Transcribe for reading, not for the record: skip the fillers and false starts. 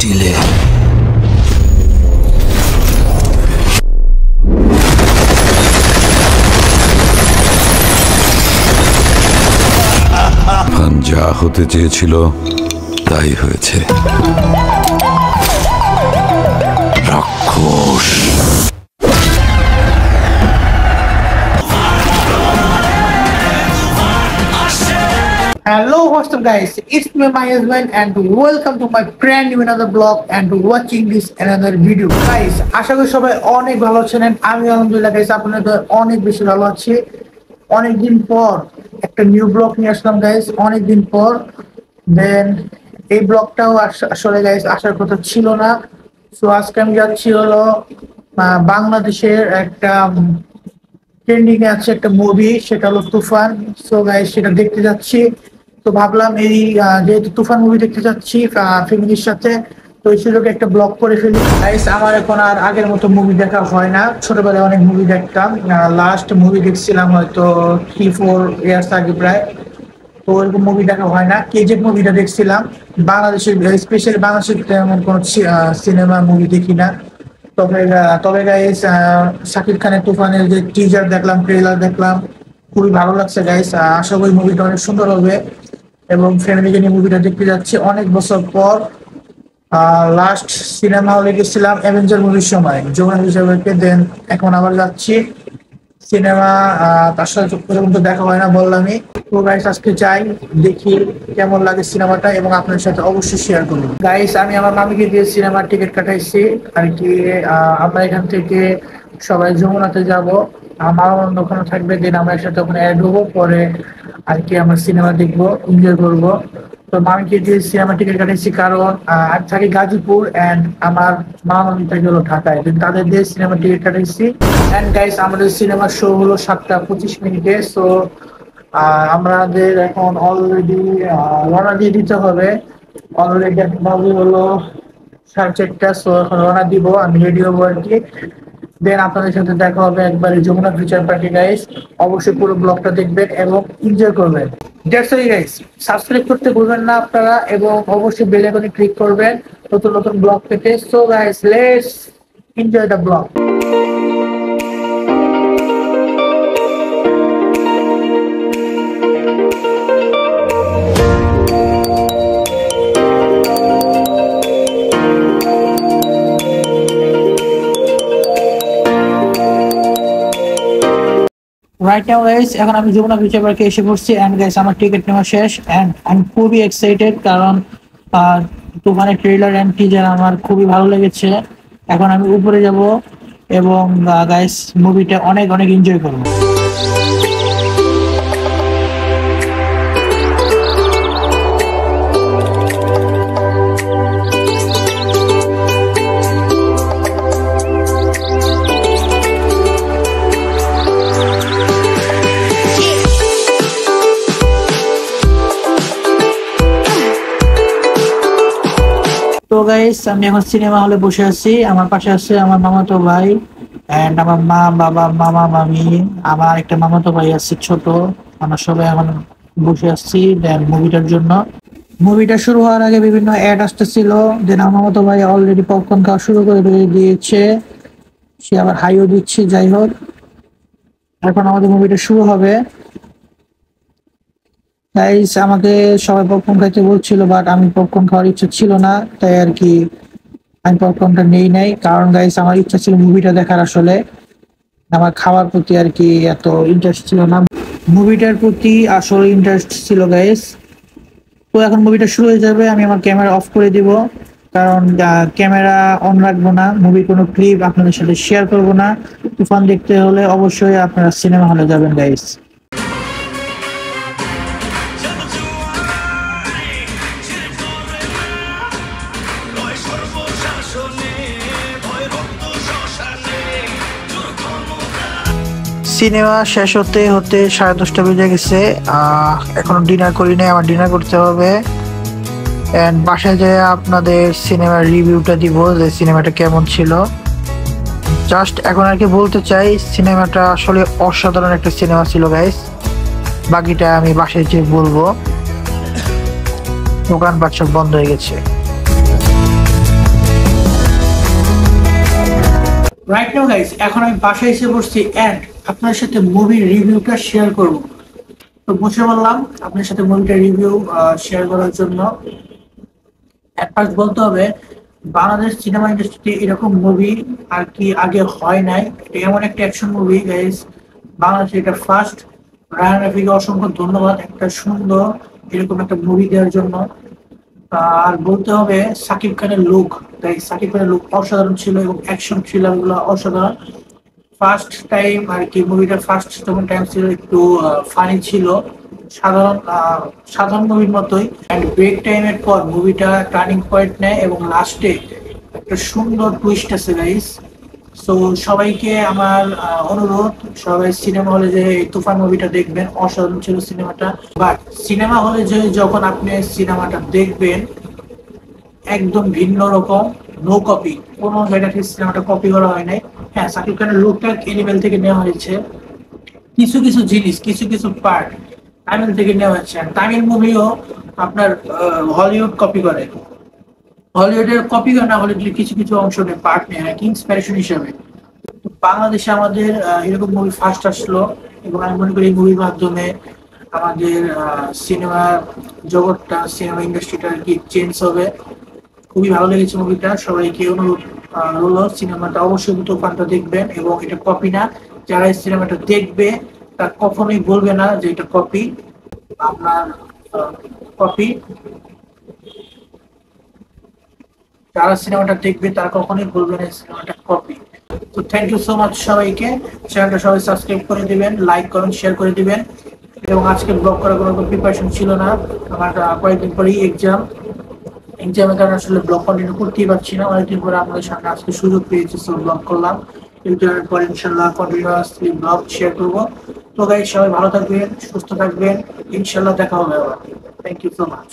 দিলে। যা হতে চেয়েছিল তাই হয়েছে। রাক্ষস। Hello, what's up guys? It's me, my husband, and welcome to my brand new another vlog and watching this another video. Guys, আশা করি সবাই অনেক ভালো আছেন। আমি আলহামদুলিল্লাহ গাইস আপনাদের অনেক বেশি ভালো আছি। অনেকদিন পর একটা নিউ ব্লগ নিয়ে আসলাম গাইস, অনেকদিন পর। দেন এই ব্লগটাও আসলে গাইস আসার কথা ছিল না। সো আজকে আমি যাচ্ছি হলো বাংলাদেশের একটা ট্রেন্ডিং এ আছে একটা মুভি, সেটা হলো তুফান। সো গাইস সেটা দেখতে যাচ্ছি। তো ভাবলাম এই যেহেতু তুফান মুভি দেখতে যাচ্ছি ফ্যামিলির সাথে, তো এই সুযোগে একটা ব্লগ করে ফেলি। গাইস আমার এখন আর আগের মতো মুভি দেখা হয় না। ছোটবেলায় অনেক মুভি দেখতাম, লাস্ট মুভি দেখছিলাম হয়তো 3-4 ইয়ার্স আগে প্রায়। তো ওরকম মুভি দেখা হয় না। কেজিএফ মুভিটা দেখছিলাম। বাংলাদেশের স্পেশালি বাংলাদেশের তেমন কোনো সিনেমা মুভি দেখি না। তবে তবে গাইস শাকিব খানের তুফানের যে টিজার দেখলাম, ট্রেলার দেখলাম, খুবই ভালো লাগছে গাইস। আশা করি মুভিটা অনেক সুন্দর হবে এবং ফ্যামিলিকে নিয়ে মুভিটা দেখতে যাচ্ছি অনেক বছর পর। লাস্ট সিনেমা হলে গেছিলাম অ্যাভেঞ্জার মুভির সময় যমুনা হিসেবে। দেন এখন আবার যাচ্ছি সিনেমা। তার সাথে পর্যন্ত দেখা হয় না বললামই। তো গাইস আজকে যাই, দেখি কেমন লাগে সিনেমাটা এবং আপনার সাথে অবশ্যই শেয়ার করবো। গাইস আমি আমার মামিকে দিয়ে সিনেমার টিকিট কাটাইছি আর কি। আমরা এখান থেকে সবাই যমুনাতে যাব, আমার ওখানে থাকবে। দেন আমরা একসাথে ওখানে অ্যাড হবো, পরে আর কি আমরা সিনেমা দেখবো, এনজয় করবো। তো মামিকে দিয়ে সিনেমা টিকিট কাটাইছি কারণ আমি থাকি গাজীপুর এন্ড আমার মামি থাকে হলো ঢাকায়। তাদের দিয়ে সিনেমা টিকিট কাটাইছি। এন্ড গাইস আমাদের সিনেমার শো হলো 7:25 সো আমাদের এখন অলরেডি রওনা দিয়ে দিতে হবে। অলরেডি এখন বাজে হলো 4:30। সো এখন রওনা দিব, আমি রেডি হবো আর কি। দেন আপনাদের সাথে দেখা হবে একবারে যমুনা ফিউচার পার্কে গাইস। অবশ্যই পুরো ব্লগটা দেখবেন এবং এনজয় করবেন। দ্যাটস অল গাইস, সাবস্ক্রাইব করতে ভুলবেন না আপনারা এবং অবশ্যই বেল আইকনে ক্লিক করবেন নতুন নতুন ব্লগ পেতে। So guys let's enjoy the blog. Right now guys এখন আমি যমুনা ফিউচার পার্কে এসে পড়ছি এন্ড গাইস আমার টিকিট নেওয়া শেষ এন্ড আমি খুবই এক্সাইটেড কারণ তুফানের ট্রেলার এন্ড টিজার আমার খুবই ভালো লেগেছে। এখন আমি উপরে যাব এবং গাইস মুভিটা অনেক অনেক এনজয় করব। তো গাইস আমি এখন সিনেমা হলে বসে আছি। আমার পাশে আছে আমার মামাতো ভাই এন্ড আমার মা, বাবা, মামা, মামি, আমার একটা মামাতো ভাই আছে ছোট। আমরা সবাই এখন বসে আসছি দেন মুভিটার জন্য। মুভিটা শুরু হওয়ার আগে বিভিন্ন অ্যাড আসতেছিল। দেন আমার মামাতো ভাই অলরেডি পপকর্ন খাওয়া শুরু করে দিয়েছে, সে আবার হাইও দিচ্ছে। যাই হোক এখন আমাদের মুভিটা শুরু হবে। গাইস আমাকে সবাই পপকর্ন খাইতে বলছিল বাট আমি পপকর্ন খাওয়ার ইচ্ছা ছিল না, তাই আর কি আমি পপকর্নটা নেই নাই। কারণ গাইস আমার ইচ্ছা ছিল মুভিটা দেখার, আসলে আমার খাওয়ার প্রতি আর কি এত ইন্টারেস্ট ছিল না, মুভিটার প্রতি আসলে ইন্টারেস্ট ছিল গাইস। তো এখন মুভিটা শুরু হয়ে যাবে, আমি আমার ক্যামেরা অফ করে দিব কারণ ক্যামেরা অন রাখবো না, মুভির কোনো ক্লিপ আপনাদের সাথে শেয়ার করব না। তুফান দেখতে হলে অবশ্যই আপনারা সিনেমা হলে যাবেন গাইস। সিনেমা শেষ হতে হতে 10:30 বেজে গেছে। এখনো ডিনার করি নাই, আমার ডিনার করতে হবে এন্ড বাসায় যেয়ে আপনাদের সিনেমার রিভিউটা দিব যে সিনেমাটা কেমন ছিল। জাস্ট এখন আর কি বলতে চাই সিনেমাটা আসলে অসাধারণ একটা সিনেমা ছিল গাইস। বাকিটা আমি বাসায় যেয়ে বলবো। দোকানপাট সব বন্ধ হয়ে গেছে। রাইট নাও গাইস, এখন আমি বাসায় এসে বসছি এন্ড আপনার সাথে মুভি রিভিউটা শেয়ার করব। তো বসে বললাম আপনার সাথে মুভিটা রিভিউ শেয়ার করার জন্য। এট ফার্স্ট বলতে হবে, বাংলাদেশ সিনেমা ইন্ডাস্ট্রিতে এরকম মুভি আর কি আগে হয় নাই। এটা এমন একটা অ্যাকশন মুভি গাইস, বাংলাদেশে এটা ফার্স্ট। রায়ান রাফিকে অসংখ্য ধন্যবাদ একটা সুন্দর এরকম একটা মুভি দেওয়ার জন্য। আর বলতে হবে সাকিব খানের লুক, তাই সাকিব খানের লুক অসাধারণ ছিল এবং অ্যাকশন থ্রিলার গুলো অসাধারণ। ফার্স্ট টাইম আর কি মুভিটা ফার্স্ট যখন টাইম ছিল একটু ফানি ছিল, সাধারণ সাধারণ মুভির মতোই। অ্যান্ড ব্রেক টাইমের পর মুভিটা টার্নিং পয়েন্ট নেয় এবং লাস্টে একটা সুন্দর টুইস্ট আছে গাইস। সো সবাইকে আমার অনুরোধ, সবাই সিনেমা হলে যে এই তুফান মুভিটা দেখবেন, অসাধারণ ছিল সিনেমাটা। বাট সিনেমা হলে যে যখন আপনি সিনেমাটা দেখবেন একদম ভিন্ন রকম, নো কপি, কোনো জায়গা থেকে সিনেমাটা কপি করা হয় নাই। হ্যাঁ, সাকিব খানের লুকটা এনিমেল থেকে নেওয়া হয়েছে, কিছু কিছু জিনিস কিছু কিছু পার্ট তামিল থেকে নেওয়া হয়েছে। আর তামিল মুভিও আপনার হলিউড কপি করে, হলিউডের কপি করে না, হলিউডের কিছু কিছু অংশ নেয়, পার্ট নেয় আর কি ইন্সপিরেশন হিসেবে। তো বাংলাদেশে আমাদের এরকম মুভি ফার্স্ট আসলো এবং আমি মনে করি এই মুভির মাধ্যমে আমাদের সিনেমা জগৎটা, সিনেমা ইন্ডাস্ট্রিটা আর কি চেঞ্জ হবে। খুবই ভালো লেগেছে মুভিটা, সবাইকে অনুরোধ রইল সিনেমাটা অবশ্যই তুফানটা দেখবেন এবং এটা কপি না। যারা এই সিনেমাটা দেখবে তারা কখনোই বলবে না যে এটা কপি, আপনার কপি। যারা সিনেমাটা দেখবে তারা কখনোই বলবে না সিনেমাটা কপি। তো থ্যাংক ইউ সো মাচ সবাইকে। চ্যানেলটা সবাই সাবস্ক্রাইব করে দিবেন, লাইক করেন, শেয়ার করে দিবেন। এবং আজকে ব্লগ করার কোনো প্রিপারেশন ছিল না, আমার কয়েকদিন পরেই এক্সামের কারণে আসলে ব্লগ কন্টিনিউ করতেই পারছি না। অনেকদিন পরে আপনাদের সামনে আজকে সুযোগ পেয়েছি, সো ব্লগ করলাম। এক্সামের পরে ইনশাল্লাহ কন্টিনিউয়াসলি ব্লগ শেয়ার করবো। তো গাইস, সবাই ভালো থাকবেন, সুস্থ থাকবেন, ইনশাল্লাহ দেখা হবে আবার। Thank you so much.